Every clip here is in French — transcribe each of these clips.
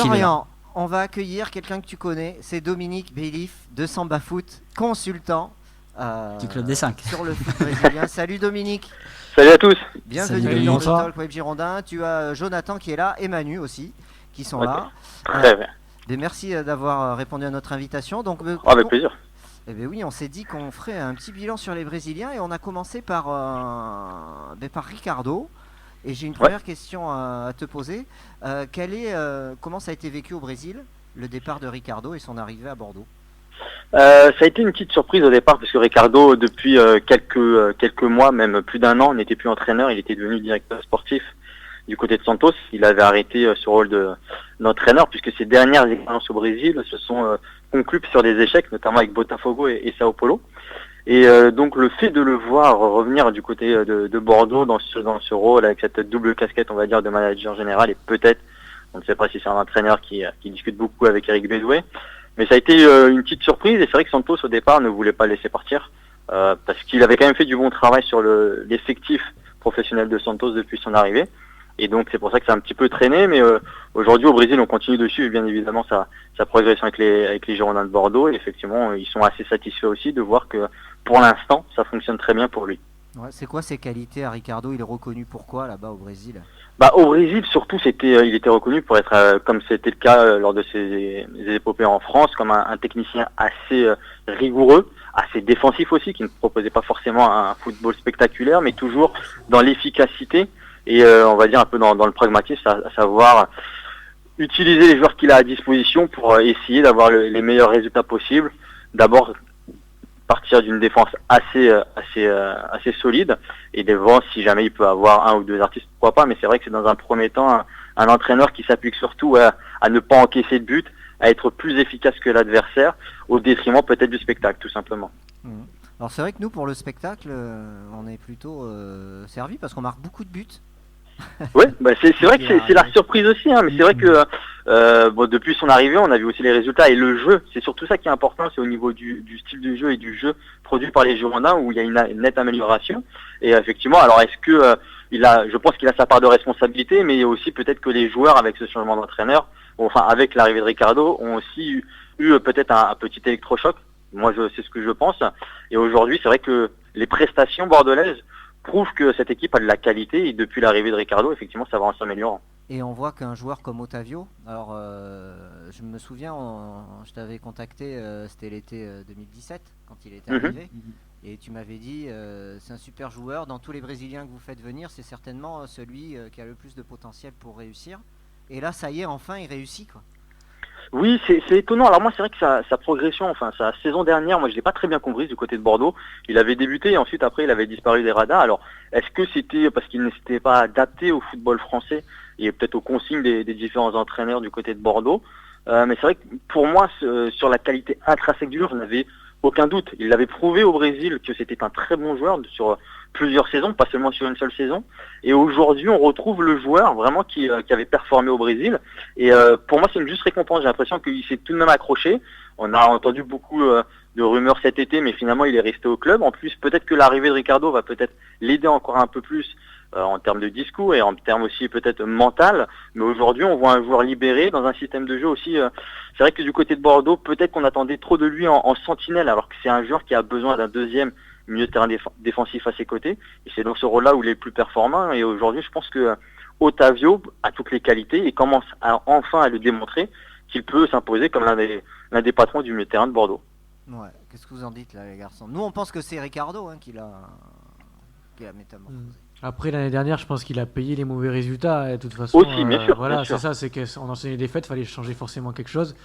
Florian, on va accueillir quelqu'un que tu connais, c'est Dominique Bailiff de Samba Foot, consultant Du Club des 5. sur le foot brésilien. Salut Dominique. Salut à tous. Bienvenue dans le Talk Web Girondin. Tu as Jonathan qui est là et Manu aussi qui sont là. Très bien. Merci d'avoir répondu à notre invitation. Donc, avec plaisir. Eh bien oui, on s'est dit qu'on ferait un petit bilan sur les Brésiliens et on a commencé par Ricardo. Et j'ai une première question à te poser. Comment ça a été vécu au Brésil, le départ de Ricardo et son arrivée à Bordeaux? Ça a été une petite surprise au départ parce que Ricardo, depuis quelques mois, même plus d'un an, n'était plus entraîneur. Il était devenu directeur sportif du côté de Santos. Il avait arrêté ce rôle d'entraîneur puisque ses dernières expériences au Brésil se sont conclues sur des échecs, notamment avec Botafogo et Sao Paulo. Et donc le fait de le voir revenir du côté de Bordeaux dans ce rôle avec cette double casquette, on va dire, de manager général et peut-être, on ne sait pas si c'est un entraîneur qui discute beaucoup avec Eric Bédoué, mais ça a été une petite surprise et c'est vrai que Santos au départ ne voulait pas le laisser partir parce qu'il avait quand même fait du bon travail sur l'effectif professionnel de Santos depuis son arrivée. Et donc c'est pour ça que ça a un petit peu traîné, mais aujourd'hui au Brésil on continue dessus, bien évidemment sa progression avec les Girondins de Bordeaux, et effectivement ils sont assez satisfaits aussi de voir que pour l'instant ça fonctionne très bien pour lui. Ouais, c'est quoi ses qualités à Ricardo? Il est reconnu pourquoi là-bas au Brésil? Au Brésil surtout il était reconnu pour être, comme c'était le cas lors de ses épopées en France, comme un technicien assez rigoureux, assez défensif aussi, qui ne proposait pas forcément un football spectaculaire, mais toujours dans l'efficacité. Et on va dire un peu dans le pragmatisme, à savoir utiliser les joueurs qu'il a à disposition pour essayer d'avoir les meilleurs résultats possibles. D'abord partir d'une défense assez solide, et devant, si jamais il peut avoir un ou deux artistes, pourquoi pas, mais c'est vrai que c'est dans un premier temps un entraîneur qui s'applique surtout à ne pas encaisser de but, à être plus efficace que l'adversaire, au détriment peut-être du spectacle, tout simplement. Alors c'est vrai que nous, pour le spectacle, on est plutôt servi parce qu'on marque beaucoup de buts. Oui, c'est vrai que c'est la surprise aussi, mais c'est vrai que depuis son arrivée, on a vu aussi les résultats et le jeu. C'est surtout ça qui est important, c'est au niveau du style de jeu et du jeu produit par les Girondins où il y a une nette amélioration. Et effectivement, alors est-ce que je pense qu'il a sa part de responsabilité, mais aussi peut-être que les joueurs avec ce changement d'entraîneur, avec l'arrivée de Ricardo, ont aussi eu peut-être un petit électrochoc. Moi, c'est ce que je pense. Et aujourd'hui, c'est vrai que les prestations bordelaises prouve que cette équipe a de la qualité et depuis l'arrivée de Ricardo, effectivement, ça va en s'améliorant. Et on voit qu'un joueur comme Otavio, alors je me souviens, je t'avais contacté, c'était l'été 2017 quand il était arrivé, et tu m'avais dit c'est un super joueur, dans tous les Brésiliens que vous faites venir, c'est certainement celui qui a le plus de potentiel pour réussir. Et là, ça y est, enfin, il réussit, quoi. Oui, c'est étonnant. Alors moi, c'est vrai que sa progression, sa saison dernière, moi je l'ai pas très bien comprise du côté de Bordeaux. Il avait débuté et ensuite après il avait disparu des radars. Alors est-ce que c'était parce qu'il ne s'était pas adapté au football français et peut-être aux consignes des différents entraîneurs du côté de Bordeaux? Mais c'est vrai que pour moi, sur la qualité intrinsèque du joueur, je n'avais aucun doute. Il l'avait prouvé au Brésil que c'était un très bon joueur sur plusieurs saisons, pas seulement sur une seule saison. Et aujourd'hui, on retrouve le joueur vraiment qui avait performé au Brésil. Et pour moi, c'est une juste récompense. J'ai l'impression qu'il s'est tout de même accroché. On a entendu beaucoup de rumeurs cet été, mais finalement, il est resté au club. En plus, peut-être que l'arrivée de Ricardo va peut-être l'aider encore un peu plus en termes de discours et en termes aussi peut-être mental. Mais aujourd'hui, on voit un joueur libéré dans un système de jeu aussi. C'est vrai que du côté de Bordeaux, peut-être qu'on attendait trop de lui en sentinelle, alors que c'est un joueur qui a besoin d'un deuxième milieu de terrain défensif à ses côtés. Et c'est dans ce rôle-là où il est le plus performant. Et aujourd'hui, je pense que Otavio a toutes les qualités et commence enfin à le démontrer qu'il peut s'imposer comme l'un des patrons du milieu de terrain de Bordeaux. Ouais, qu'est-ce que vous en dites là, les garçons? Nous, on pense que c'est Ricardo qui l'a métamorphosé. Après l'année dernière, je pense qu'il a payé les mauvais résultats. Et de toute façon, aussi, bien sûr. Voilà, bien sûr. c'est ça, c'est qu'en enchaînant les défaites, il fallait changer forcément quelque chose.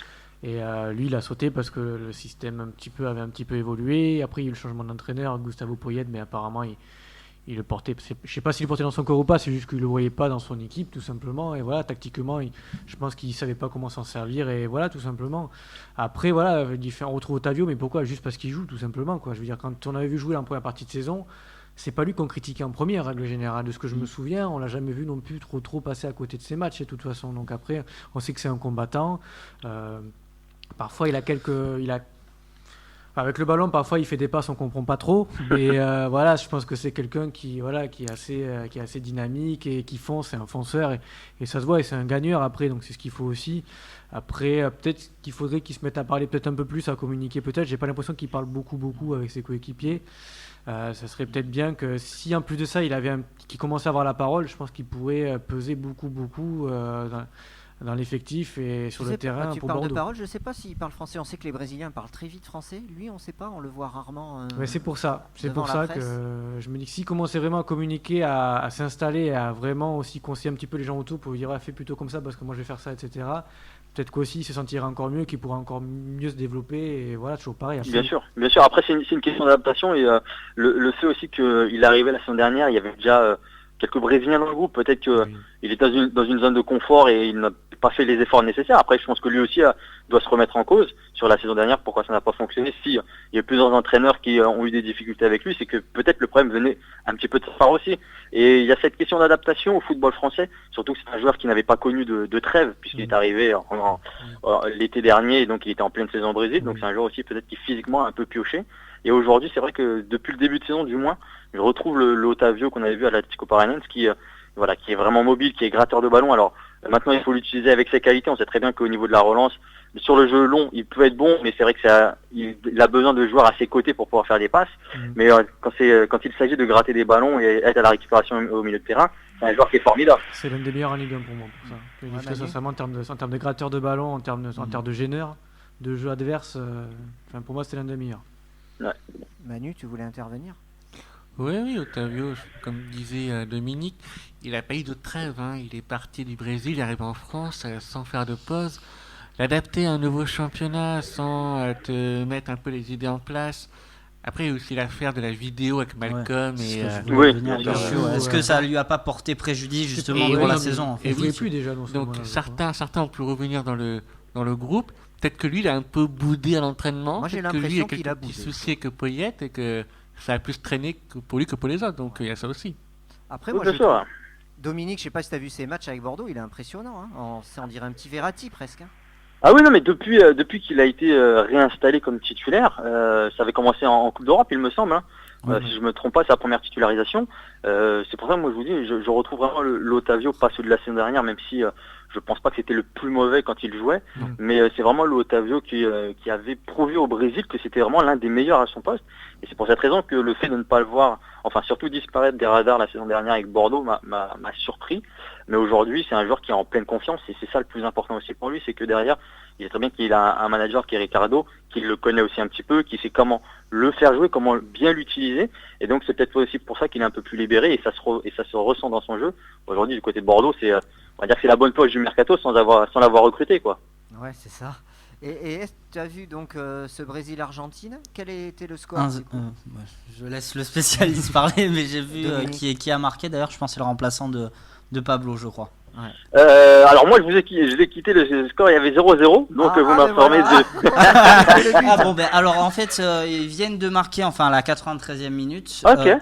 Et lui, il a sauté parce que le système avait un petit peu évolué. Après, il y a eu le changement d'entraîneur, Gustavo Poyet, mais apparemment, il le portait. Je sais pas s'il le portait dans son corps ou pas, c'est juste qu'il le voyait pas dans son équipe, tout simplement. Et voilà, tactiquement, je pense qu'il savait pas comment s'en servir. Et voilà, tout simplement. Après, voilà, on retrouve Otavio, mais pourquoi? Juste parce qu'il joue, tout simplement, quoi. Je veux dire, quand on avait vu jouer en première partie de saison, c'est pas lui qu'on critiquait en première, règle générale. De ce que je me souviens, on l'a jamais vu non plus trop passer à côté de ses matchs, de toute façon. Donc après, on sait que c'est un combattant. Parfois, il a Avec le ballon, parfois il fait des passes, on comprend pas trop. Mais voilà, je pense que c'est quelqu'un qui est assez dynamique et qui fonce, c'est un fonceur et ça se voit et c'est un gagneur après, donc c'est ce qu'il faut aussi. Après, peut-être qu'il faudrait qu'il se mette à parler peut-être un peu plus, à communiquer peut-être. J'ai pas l'impression qu'il parle beaucoup avec ses coéquipiers. Ça serait peut-être bien que si en plus de ça qu'il commençait à avoir la parole, je pense qu'il pourrait peser beaucoup dans l'effectif et sur le terrain tu pour parles Bordeaux. de parole, je sais pas s'il parle français. On sait que les Brésiliens parlent très vite français. Lui, on sait pas, on le voit rarement. Mais c'est pour ça presse. que je me dis que s'il commençait vraiment à communiquer, à s'installer, et à vraiment aussi conseiller un petit peu les gens autour pour lui dire fais plutôt comme ça parce que moi je vais faire ça, etc. Peut-être qu'aussi il se sentirait encore mieux, qu'il pourra encore mieux se développer et voilà, toujours pareil. Bien sûr. Après c'est une question d'adaptation et le fait aussi qu'il est arrivé la saison dernière, il y avait déjà quelques Brésiliens dans le groupe. Peut-être qu'il est dans une zone de confort et il n'a pas fait les efforts nécessaires. Après, je pense que lui aussi doit se remettre en cause sur la saison dernière, pourquoi ça n'a pas fonctionné. Si il y a plusieurs entraîneurs qui ont eu des difficultés avec lui, c'est que peut-être le problème venait un petit peu de sa part aussi. Et il y a cette question d'adaptation au football français, surtout que c'est un joueur qui n'avait pas connu de trêve, puisqu'il est arrivé l'été dernier, donc il était en pleine saison au Brésil. Donc c'est un joueur aussi peut-être qui physiquement a un peu pioché. Et aujourd'hui, c'est vrai que depuis le début de saison, du moins, je retrouve l'Otavio qu'on avait vu à l'Atlético Paranaense qui est vraiment mobile, qui est gratteur de ballon. Alors maintenant, il faut l'utiliser avec ses qualités. On sait très bien qu'au niveau de la relance, sur le jeu long, il peut être bon, mais c'est vrai que il a besoin de joueurs à ses côtés pour pouvoir faire des passes. Mais quand il s'agit de gratter des ballons et être à la récupération au milieu de terrain, c'est un joueur qui est formidable. C'est l'un des meilleurs en Ligue 1 pour moi. Pour ça. Sincèrement, en termes de gratteur de ballon, en termes de gêneur, de jeu adverse, pour moi, c'est l'un des meilleurs. Ouais. Manu, tu voulais intervenir ? Oui, Otavio, comme disait Dominique, il n'a pas eu de trêve. Il est parti du Brésil, il arrive en France sans faire de pause. L'adapter à un nouveau championnat sans te mettre un peu les idées en place. Après, il y a aussi l'affaire de la vidéo avec Malcolm. Est-ce que ça lui a pas porté préjudice justement dans la saison Il ne jouait plus déjà. Donc certains ont pu revenir dans le groupe. Peut-être que lui, il a un peu boudé à l'entraînement. Moi, j'ai Peut-être que lui, l'impression il a qu'il a quelques petits boudé. soucis avec Poyet et que ça a plus traîné pour lui que pour les autres. Donc il y a ça aussi. Après, Oui, moi, bien sûr. Dominique, je sais pas si tu as vu ses matchs avec Bordeaux, il est impressionnant. On dirait un petit Verratti presque. Ah oui, non, mais depuis qu'il a été réinstallé comme titulaire, ça avait commencé en Coupe d'Europe, il me semble. Si je me trompe pas, c'est sa première titularisation. C'est pour ça que moi je vous dis, je retrouve vraiment l'Otavio, pas celui de la saison dernière, même si je pense pas que c'était le plus mauvais quand il jouait, mais c'est vraiment l'Otavio qui avait prouvé au Brésil que c'était vraiment l'un des meilleurs à son poste. Et c'est pour cette raison que le fait de ne pas le voir, enfin surtout disparaître des radars la saison dernière avec Bordeaux m'a surpris. Mais aujourd'hui, c'est un joueur qui est en pleine confiance et c'est ça le plus important aussi pour lui, c'est que derrière, il sait très bien qu'il a un manager qui est Ricardo, qui le connaît aussi un petit peu, qui sait comment le faire jouer, comment bien l'utiliser. Et donc c'est peut-être aussi pour ça qu'il est un peu plus libéré et ça se ressent dans son jeu. Aujourd'hui, du côté de Bordeaux, on va dire que c'est la bonne poche du mercato sans l'avoir recruté, quoi. Ouais, c'est ça. Et est-ce que tu as vu donc ce Brésil-Argentine ? Quel était le score Je laisse le spécialiste parler, mais j'ai vu qui a marqué d'ailleurs, je pense que c'est le remplaçant de Pablo, je crois. Ouais. Alors moi je l'ai quitté le score, il y avait 0-0, donc vous m'informez de... Alors en fait ils viennent de marquer à la 93e minute. Ok.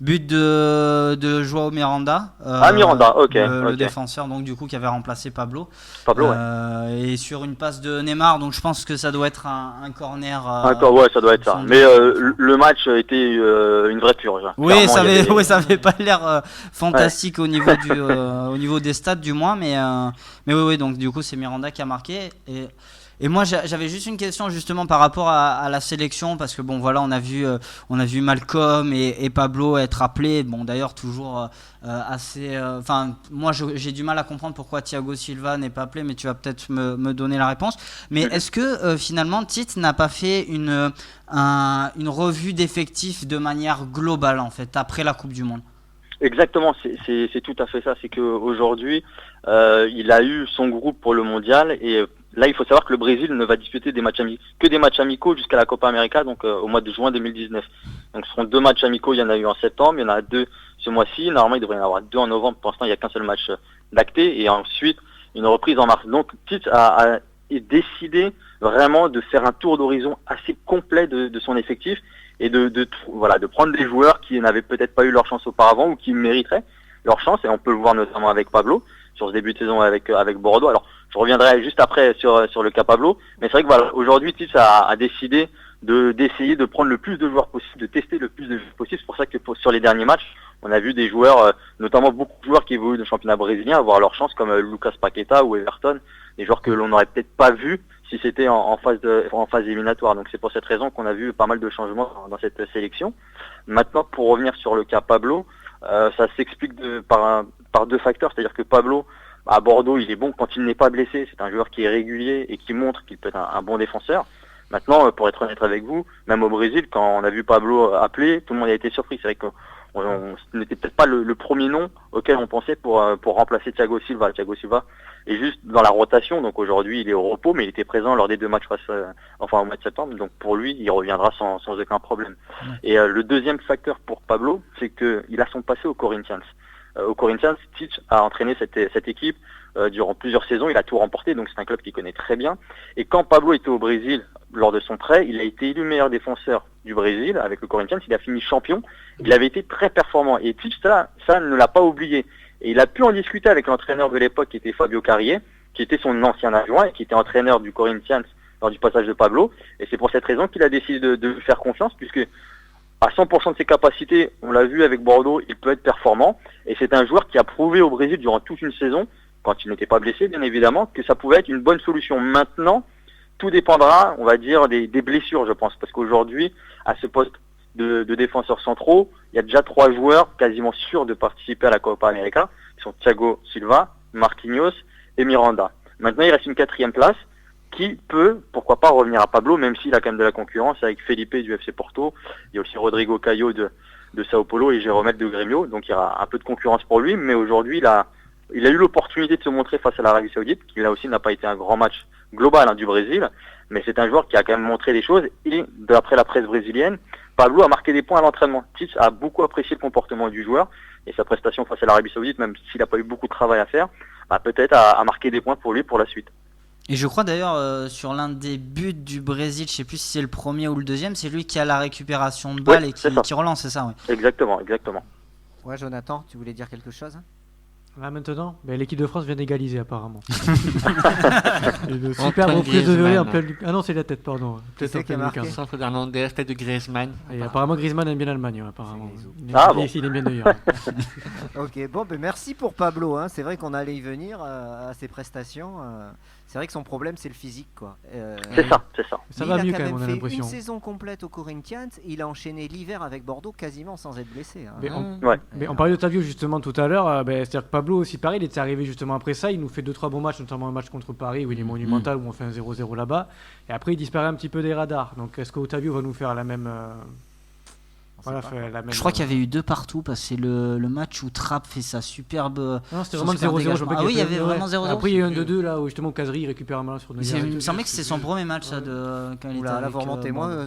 But de Joao Miranda. Miranda, ok. Le défenseur donc du coup qui avait remplacé Pablo. Ouais. Et sur une passe de Neymar, donc je pense que ça doit être un corner. Ouais, ça doit être ça. Mais le match était une vraie purge. Oui, ça avait pas l'air fantastique au niveau des stats du moins, mais oui, donc du coup c'est Miranda qui a marqué. Et moi j'avais juste une question justement par rapport à la sélection, parce que bon voilà, on a vu Malcolm et Pablo être appelés, bon d'ailleurs toujours assez moi j'ai du mal à comprendre pourquoi Thiago Silva n'est pas appelé, mais tu vas peut-être me donner la réponse. Mais est-ce que finalement Tite n'a pas fait une revue d'effectifs de manière globale en fait après la Coupe du Monde? Exactement, c'est tout à fait ça. C'est qu'aujourd'hui, il a eu son groupe pour le mondial et là, il faut savoir que le Brésil ne va disputer que des matchs amicaux jusqu'à la Copa América, donc au mois de juin 2019. Donc ce seront 2 matchs amicaux, il y en a eu en septembre, il y en a 2 ce mois-ci. Normalement, il devrait y en avoir 2 en novembre. Pour l'instant, il n'y a qu'un seul match d'acté et ensuite une reprise en mars. Donc Tite a décidé vraiment de faire un tour d'horizon assez complet de son effectif et de prendre des joueurs qui n'avaient peut-être pas eu leur chance auparavant ou qui mériteraient leur chance. Et on peut le voir notamment avec Pablo sur ce début de saison avec Bordeaux. Alors je reviendrai juste après sur le cas Pablo, mais c'est vrai que voilà, aujourd'hui Tite a décidé d'essayer de prendre le plus de joueurs possible, de tester le plus de joueurs possible. C'est pour ça que sur les derniers matchs, on a vu des joueurs, notamment beaucoup de joueurs qui évoluent dans le championnat brésilien, avoir leur chance, comme Lucas Paqueta ou Everton, des joueurs que l'on n'aurait peut-être pas vu si c'était en phase éliminatoire. Donc c'est pour cette raison qu'on a vu pas mal de changements dans cette sélection. Maintenant, pour revenir sur le cas Pablo, ça s'explique par deux facteurs, c'est-à-dire que Pablo, à Bordeaux, il est bon quand il n'est pas blessé, c'est un joueur qui est régulier et qui montre qu'il peut être un bon défenseur. Maintenant, pour être honnête avec vous, même au Brésil, quand on a vu Pablo appeler, tout le monde a été surpris. C'est vrai que ce n'était peut-être pas le premier nom auquel on pensait pour remplacer Thiago Silva. Thiago Silva est juste dans la rotation, donc aujourd'hui il est au repos, mais il était présent lors des 2 matchs au mois de septembre, donc pour lui il reviendra sans aucun problème. Et le deuxième facteur pour Pablo, c'est qu'il a son passé au Corinthians. Au Corinthians, Tite a entraîné cette équipe durant plusieurs saisons, il a tout remporté, donc c'est un club qu'il connaît très bien. Et quand Pablo était au Brésil, lors de son prêt, il a été élu meilleur défenseur du Brésil avec le Corinthians, il a fini champion, il avait été très performant. Et Tite, ça ne l'a pas oublié. Et il a pu en discuter avec l'entraîneur de l'époque qui était Fabio Carrier, qui était son ancien adjoint et qui était entraîneur du Corinthians lors du passage de Pablo. Et c'est pour cette raison qu'il a décidé de lui faire confiance, puisque à 100% de ses capacités, on l'a vu avec Bordeaux, il peut être performant. Et c'est un joueur qui a prouvé au Brésil durant toute une saison, quand il n'était pas blessé bien évidemment, que ça pouvait être une bonne solution. Maintenant, tout dépendra, on va dire, des blessures, je pense. Parce qu'aujourd'hui, à ce poste de défenseurs centraux, il y a déjà 3 joueurs quasiment sûrs de participer à la Copa América, qui sont Thiago Silva, Marquinhos et Miranda. Maintenant, il reste une 4e place qui peut, pourquoi pas, revenir à Pablo, même s'il a quand même de la concurrence avec Felipe du FC Porto, il y a aussi Rodrigo Caio de Sao Paulo et Jérôme de Grêmio, donc il y aura un peu de concurrence pour lui, mais aujourd'hui, il a eu l'opportunité de se montrer face à l'Arabie Saoudite, qui là aussi n'a pas été un grand match global du Brésil, mais c'est un joueur qui a quand même montré des choses, et d'après la presse brésilienne, Pablo a marqué des points à l'entraînement. Tite a beaucoup apprécié le comportement du joueur, et sa prestation face à l'Arabie Saoudite, même s'il n'a pas eu beaucoup de travail à faire, peut-être a marqué des points pour lui pour la suite. Et je crois d'ailleurs sur l'un des buts du Brésil, je sais plus si c'est le premier ou le deuxième, c'est lui qui a la récupération de balle et qui relance, c'est ça, oui. Exactement. Ouais, Jonathan, tu voulais dire quelque chose? Là maintenant, l'équipe de France vient d'égaliser apparemment. Une super reprise de volée en pleine... Ah non, c'est la tête, pardon. Peut-être qui a marqué. Centre d'Hernandez, tête de Griezmann. Et apparemment Griezmann aime bien l'Allemagne, apparemment. Il aime bien d'ailleurs. Ok, bon, merci pour Pablo. C'est vrai qu'on allait y venir à ses prestations. C'est vrai que son problème, c'est le physique, quoi. C'est ça. Ça va mieux quand même, on a fait l'impression. une saison complète au Corinthians. Il a enchaîné l'hiver avec Bordeaux quasiment sans être blessé. Mais on parlait d'Otavio justement tout à l'heure. C'est-à-dire que Pablo aussi, pareil, il était arrivé justement après ça. Il nous fait 2-3 bons matchs, notamment un match contre Paris où il est monumental, où on fait un 0-0 là-bas. Et après, il disparaît un petit peu des radars. Donc, est-ce qu'Otavio va nous faire la même... Je crois qu'il y avait eu 2 partout parce que c'est le match où Trapp fait sa superbe. Non, c'était vraiment le 0-0. Ah oui, il y avait vraiment 0-0. Après, il y a eu un 2-2 là où justement Kazri récupère un ballon sur Neuer. Il me semblait que c'était son premier match ça, quand il était là, avec, vous remontez. Moi,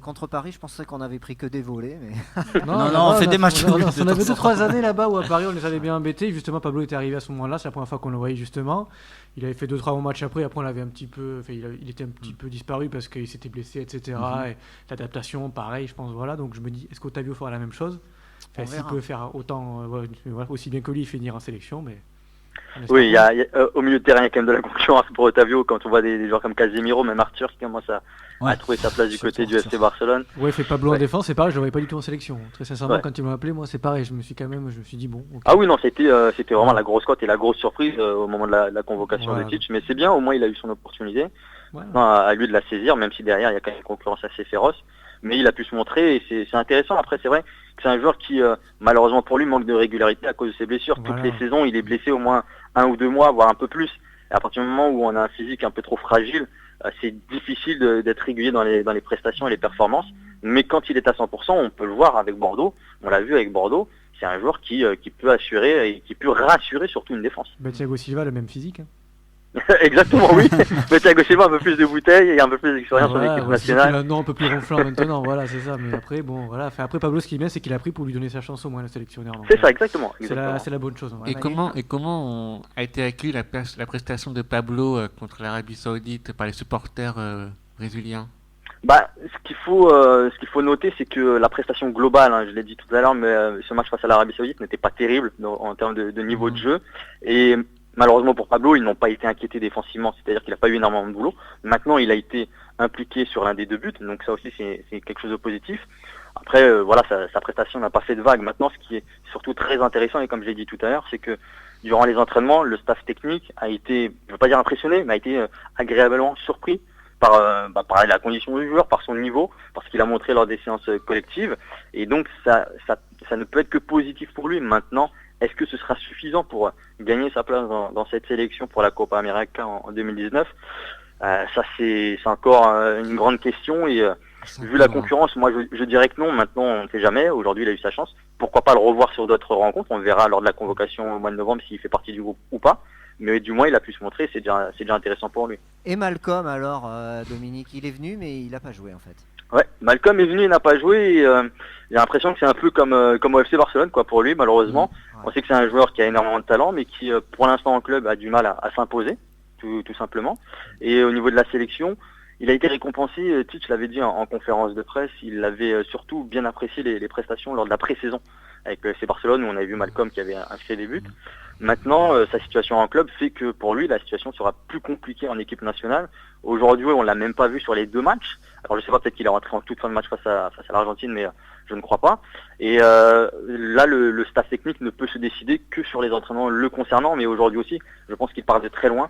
contre Paris, je pensais qu'on avait pris que des volets. Mais... non, on fait des matchs. On avait 2-3 années là-bas où à Paris on les avait bien embêtés. Justement, Pablo était arrivé à ce moment-là. C'est la première fois qu'on le voyait justement. Il avait fait 2-3 bons matchs après on l'avait un petit peu. Il était un petit peu disparu parce qu'il s'était blessé, etc. Et l'adaptation, pareil, je pense. Voilà. Donc je me dis, est-ce qu'Otavio fera la même chose? S'il peut faire autant, aussi bien que lui, finir en sélection, mais. Oui, il y a, au milieu de terrain, il y a quand même de la concurrence pour Otavio quand on voit des joueurs comme Casemiro, même Arthur qui commence à trouver sa place du côté du FC Barcelone. Ouais, fait Pablo en défense, c'est pareil, je le voyais pas du tout en sélection. Très sincèrement, quand il m'a appelé, moi c'est pareil, je me suis dit bon. Okay. Ah oui, non, c'était vraiment la grosse cote et la grosse surprise au moment de la convocation de Tite, mais c'est bien, au moins il a eu son opportunité. Non, à lui de la saisir, même si derrière il y a quand même une concurrence assez féroce. Mais il a pu se montrer et c'est intéressant. Après, c'est vrai que c'est un joueur qui, malheureusement pour lui, manque de régularité à cause de ses blessures. Toutes les saisons, il est blessé au moins 1 ou 2 mois, voire un peu plus. Et à partir du moment où on a un physique un peu trop fragile, c'est difficile d'être régulier dans les prestations et les performances. Mais quand il est à 100%, on peut le voir avec Bordeaux. On l'a vu avec Bordeaux. C'est un joueur qui peut assurer et qui peut rassurer surtout une défense. Thiago Silva, le même physique. Exactement, oui. Mais Thiago Silva a un peu plus de bouteilles et un peu plus d'expérience en équipe nationale. Non, un peu plus ronflant maintenant, voilà, c'est ça. Mais après, bon, voilà. Après, Pablo, ce qui est bien, c'est qu'il a pris pour lui donner sa chance au moins, le sélectionneur. C'est ça, exactement. C'est la bonne chose. Et comment a été accueillie la prestation de Pablo contre l'Arabie Saoudite par les supporters brésiliens? Ce qu'il faut noter, c'est que la prestation globale, je l'ai dit tout à l'heure, mais ce match face à l'Arabie Saoudite n'était pas terrible en termes de niveau de jeu. Et malheureusement pour Pablo, ils n'ont pas été inquiétés défensivement, c'est-à-dire qu'il n'a pas eu énormément de boulot. Maintenant, il a été impliqué sur l'un des 2 buts, donc ça aussi c'est quelque chose de positif. Après, voilà, sa prestation n'a pas fait de vague. Maintenant, ce qui est surtout très intéressant, et comme j'ai dit tout à l'heure, c'est que durant les entraînements, le staff technique a été, je ne veux pas dire impressionné, mais a été agréablement surpris par la condition du joueur, par son niveau, par ce qu'il a montré lors des séances collectives. Et donc, ça ne peut être que positif pour lui. Maintenant, est-ce que ce sera suffisant pour gagner sa place dans cette sélection pour la Copa América en 2019 Ça, c'est encore une grande question. Et vu la concurrence, moi, je dirais que non. Maintenant, on ne sait jamais. Aujourd'hui, il a eu sa chance. Pourquoi pas le revoir sur d'autres rencontres? On verra lors de la convocation au mois de novembre s'il fait partie du groupe ou pas. Mais du moins, il a pu se montrer. C'est déjà intéressant pour lui. Et Malcolm, alors, Dominique, il est venu, mais il n'a pas joué en fait. Ouais, Malcolm est venu, il n'a pas joué. Et, j'ai l'impression que c'est un peu comme au FC Barcelone, quoi, pour lui, malheureusement. Ouais. On sait que c'est un joueur qui a énormément de talent, mais qui, pour l'instant, en club, a du mal à s'imposer, tout simplement. Et au niveau de la sélection, il a été récompensé. Tite l'avait dit en conférence de presse. Il avait surtout bien apprécié les prestations lors de la pré-saison avec le FC Barcelone, où on avait vu Malcolm qui avait inscrit des buts. Maintenant, sa situation en club fait que pour lui, la situation sera plus compliquée en équipe nationale. Aujourd'hui, on l'a même pas vu sur les 2 matchs. Alors je sais pas, peut-être qu'il est rentré en toute fin de match face à l'Argentine, mais je ne crois pas. Et là, le staff technique ne peut se décider que sur les entraînements le concernant, mais aujourd'hui aussi, je pense qu'il part de très loin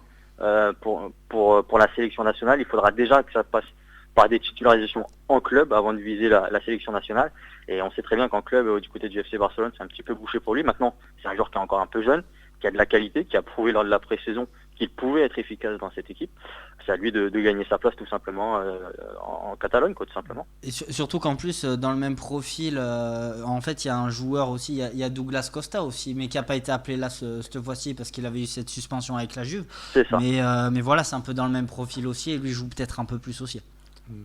pour la sélection nationale. Il faudra déjà que ça passe par des titularisations en club avant de viser la sélection nationale. Et on sait très bien qu'en club, du côté du FC Barcelone, c'est un petit peu bouché pour lui. Maintenant, c'est un joueur qui est encore un peu jeune, qui a de la qualité, qui a prouvé lors de la pré-saison qu'il pouvait être efficace dans cette équipe. C'est à lui de gagner sa place tout simplement en Catalogne, quoi, tout simplement. Et surtout qu'en plus, dans le même profil, en fait, il y a un joueur aussi, il y a Douglas Costa aussi, mais qui n'a pas été appelé là cette fois-ci parce qu'il avait eu cette suspension avec la Juve. C'est ça. Mais voilà, c'est un peu dans le même profil aussi, et lui joue peut-être un peu plus aussi.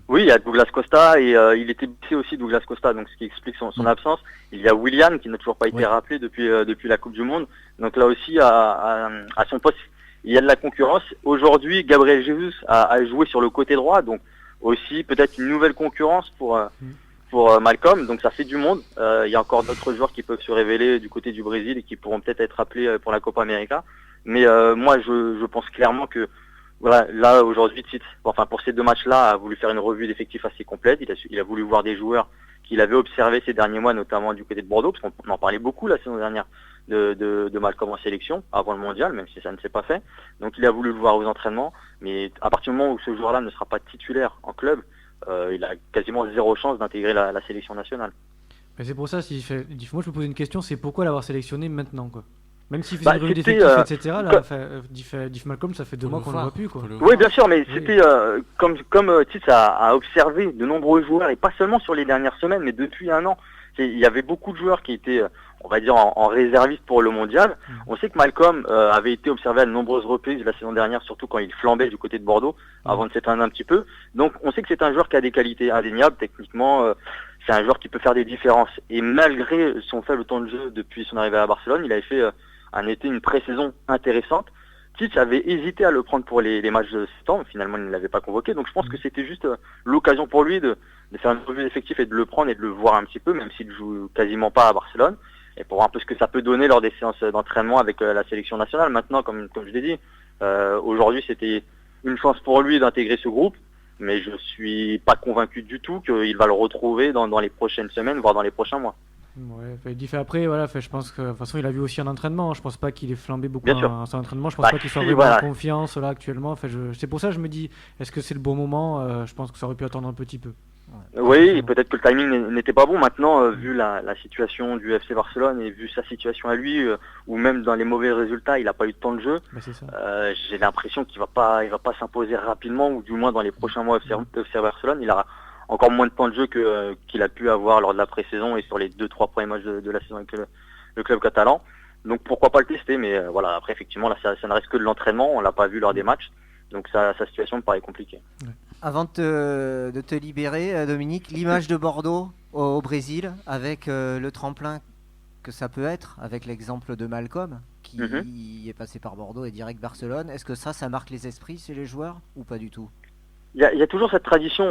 Oui, il y a Douglas Costa et il était blessé aussi, Douglas Costa, donc ce qui explique son absence. Il y a Willian qui n'a toujours pas été rappelé depuis la Coupe du Monde. Donc là aussi, à son poste, il y a de la concurrence. Aujourd'hui, Gabriel Jesus a joué sur le côté droit, donc aussi peut-être une nouvelle concurrence pour Malcolm. Donc ça fait du monde. Il y a encore d'autres joueurs qui peuvent se révéler du côté du Brésil et qui pourront peut-être être appelés pour la Copa América. Mais moi, je pense clairement que voilà, là aujourd'hui, Tite, pour ces 2 matchs-là, a voulu faire une revue d'effectifs assez complète. Il a voulu voir des joueurs qu'il avait observés ces derniers mois, notamment du côté de Bordeaux, parce qu'on en parlait beaucoup la saison dernière de Malcolm en sélection avant le mondial, même si ça ne s'est pas fait. Donc il a voulu le voir aux entraînements, mais à partir du moment où ce joueur-là ne sera pas titulaire en club, il a quasiment 0 chance d'intégrer la sélection nationale. Mais c'est pour ça, moi je me pose une question, c'est pourquoi l'avoir sélectionné maintenant, quoi. Même s'il faisait une revue d'effectifs, etc. Là, Diff Malcolm, ça fait 2 mois qu'on ne le voit plus, quoi. Oui, bien sûr, mais c'était comme Tite a observé de nombreux joueurs, et pas seulement sur les dernières semaines, mais depuis 1 an. Il y avait beaucoup de joueurs qui étaient, on va dire, en réserviste pour le mondial. On sait que Malcolm avait été observé à de nombreuses reprises la saison dernière, surtout quand il flambait du côté de Bordeaux, avant de s'éteindre un petit peu. Donc on sait que c'est un joueur qui a des qualités indéniables, techniquement. C'est un joueur qui peut faire des différences. Et malgré son faible temps de jeu depuis son arrivée à Barcelone, il avait fait une pré-saison intéressante. Tite avait hésité à le prendre pour les matchs de septembre, finalement il ne l'avait pas convoqué, donc je pense que c'était juste l'occasion pour lui de faire une revue d'effectifs et de le prendre et de le voir un petit peu, même s'il joue quasiment pas à Barcelone, et pour voir un peu ce que ça peut donner lors des séances d'entraînement avec la sélection nationale. Maintenant, comme je l'ai dit, aujourd'hui c'était une chance pour lui d'intégrer ce groupe, mais je suis pas convaincu du tout qu'il va le retrouver dans les prochaines semaines, voire dans les prochains mois. Ouais, après, voilà, je pense que de toute façon il a vu aussi en entraînement. Je pense pas qu'il ait flambé beaucoup en son entraînement. Je pense pas qu'il soit vraiment en confiance là actuellement. C'est pour ça que je me dis, est-ce que c'est le bon moment? Je pense que ça aurait pu attendre un petit peu. Oui, peut-être que le timing n'était pas bon. Maintenant, vu la situation du FC Barcelone et vu sa situation à lui, ou même dans les mauvais résultats, il n'a pas eu de temps de jeu. J'ai l'impression qu'il va pas s'imposer rapidement, ou du moins dans les prochains mois FC Barcelone, il aura encore moins de temps de jeu qu'il a pu avoir lors de la pré-saison et sur les 2-3 premiers matchs de la saison avec le club catalan. Donc pourquoi pas le tester, mais voilà, après effectivement là ça ne reste que de l'entraînement, on l'a pas vu lors des matchs, donc sa situation me paraît compliquée. Ouais. Avant de te libérer, Dominique, l'image de Bordeaux au Brésil avec le tremplin que ça peut être, avec l'exemple de Malcolm qui est passé par Bordeaux et direct Barcelone, est-ce que ça marque les esprits chez les joueurs ou pas du tout? Il y a toujours cette tradition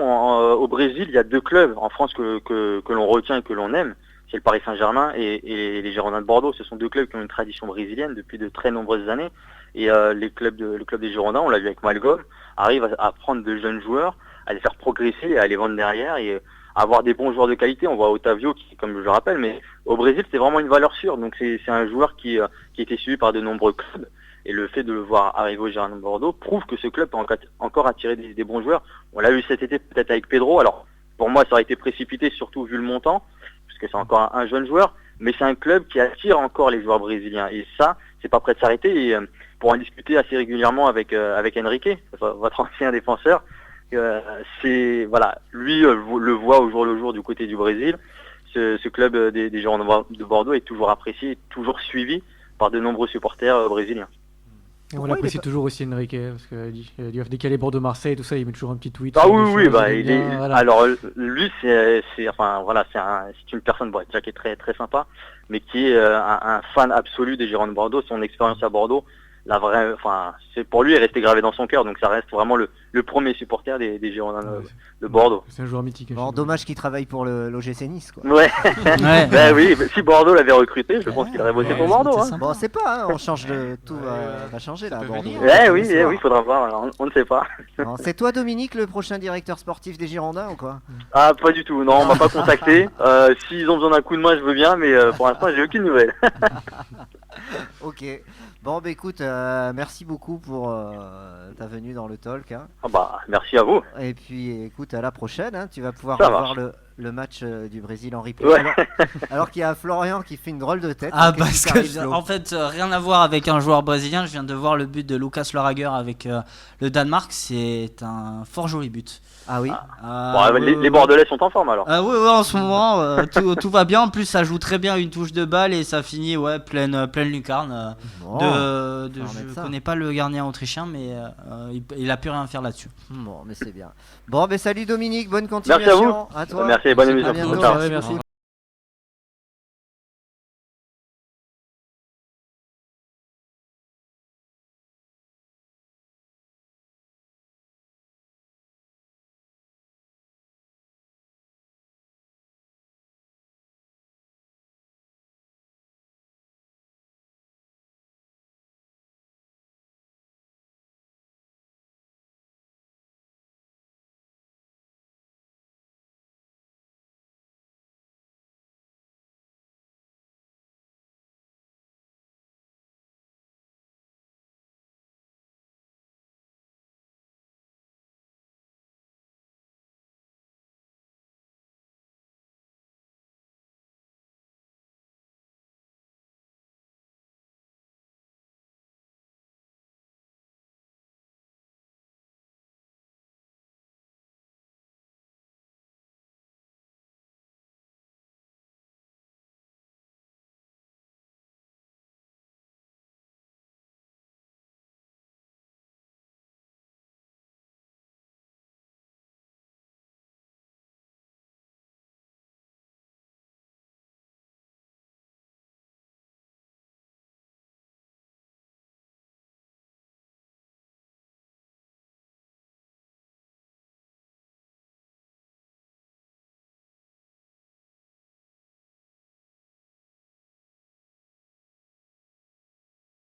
au Brésil. Il y a 2 clubs en France que l'on retient et que l'on aime. c'est le Paris Saint-Germain et les Girondins de Bordeaux. Ce sont deux clubs qui ont une tradition brésilienne depuis de très nombreuses années. Et le club des Girondins, on l'a vu avec Malgom, arrive à prendre de jeunes joueurs, à les faire progresser et à les vendre derrière et à avoir des bons joueurs de qualité. On voit Otavio qui, comme je le rappelle, mais au Brésil c'est vraiment une valeur sûre. Donc c'est un joueur qui était suivi par de nombreux clubs. Et le fait de le voir arriver au Girondins de Bordeaux prouve que ce club peut encore attirer des bons joueurs. On l'a vu cet été peut-être avec Pedro. Alors pour moi ça aurait été précipité, surtout vu le montant, puisque c'est encore un jeune joueur. Mais c'est un club qui attire encore les joueurs brésiliens. Et ça, c'est pas prêt de s'arrêter. Et pour en discuter assez régulièrement avec Enrique, votre ancien défenseur, lui le voit au jour le jour du côté du Brésil. Ce club des Girondins de Bordeaux est toujours apprécié, toujours suivi par de nombreux supporters brésiliens. Et on l'apprécie toujours aussi Enrique, parce que dès qu'il y a les Bordeaux-Marseille, tout ça, il met toujours un petit tweet. Ah oui, voilà. Alors lui, c'est une personne déjà qui est très très sympa, mais qui est un fan absolu des Girondins de Bordeaux. Son expérience à Bordeaux, c'est pour lui est resté gravé dans son cœur, donc ça reste vraiment le premier supporter des Girondins de Bordeaux. C'est un joueur mythique. Bon, dommage qu'il travaille pour l'OGC Nice, quoi. Ouais. Ben oui, si Bordeaux l'avait recruté, je pense qu'il aurait bossé pour Bordeaux. Hein. Bon, c'est pas, hein, on change tout va changer là à Bordeaux. Oui, faudra voir. On ne sait pas. Non, c'est toi, Dominique, le prochain directeur sportif des Girondins ou quoi? Ah, pas du tout. Non, on m'a pas contacté. S'ils ont besoin d'un coup de main, je veux bien, mais pour l'instant, j'ai aucune nouvelle. Ok. Bon, bah écoute, merci beaucoup pour ta venue dans le talk. Hein. Ah bah, merci à vous. Et puis, écoute, à la prochaine. Hein, tu vas pouvoir Ça revoir le match du Brésil en replay. Ouais. Alors qu'il y a Florian qui fait une drôle de tête. Ah, Qu'est-ce parce qui que, t'arrive, Flo en fait, rien à voir avec un joueur brésilien. Je viens de voir le but de Lucas Lauraguer avec le Danemark. C'est un fort joli but. Ah oui. Les Bordelais sont en forme alors. Oui, en ce moment, tout va bien. En plus, ça joue très bien une touche de balle et ça finit pleine lucarne. Bon, Je connais pas le gardien autrichien, mais il a pu rien faire là-dessus. Bon, mais c'est bien. Bon, mais salut Dominique, bonne continuation. Merci à vous. À toi. Merci, bonne émission. À bientôt. Ciao. Merci.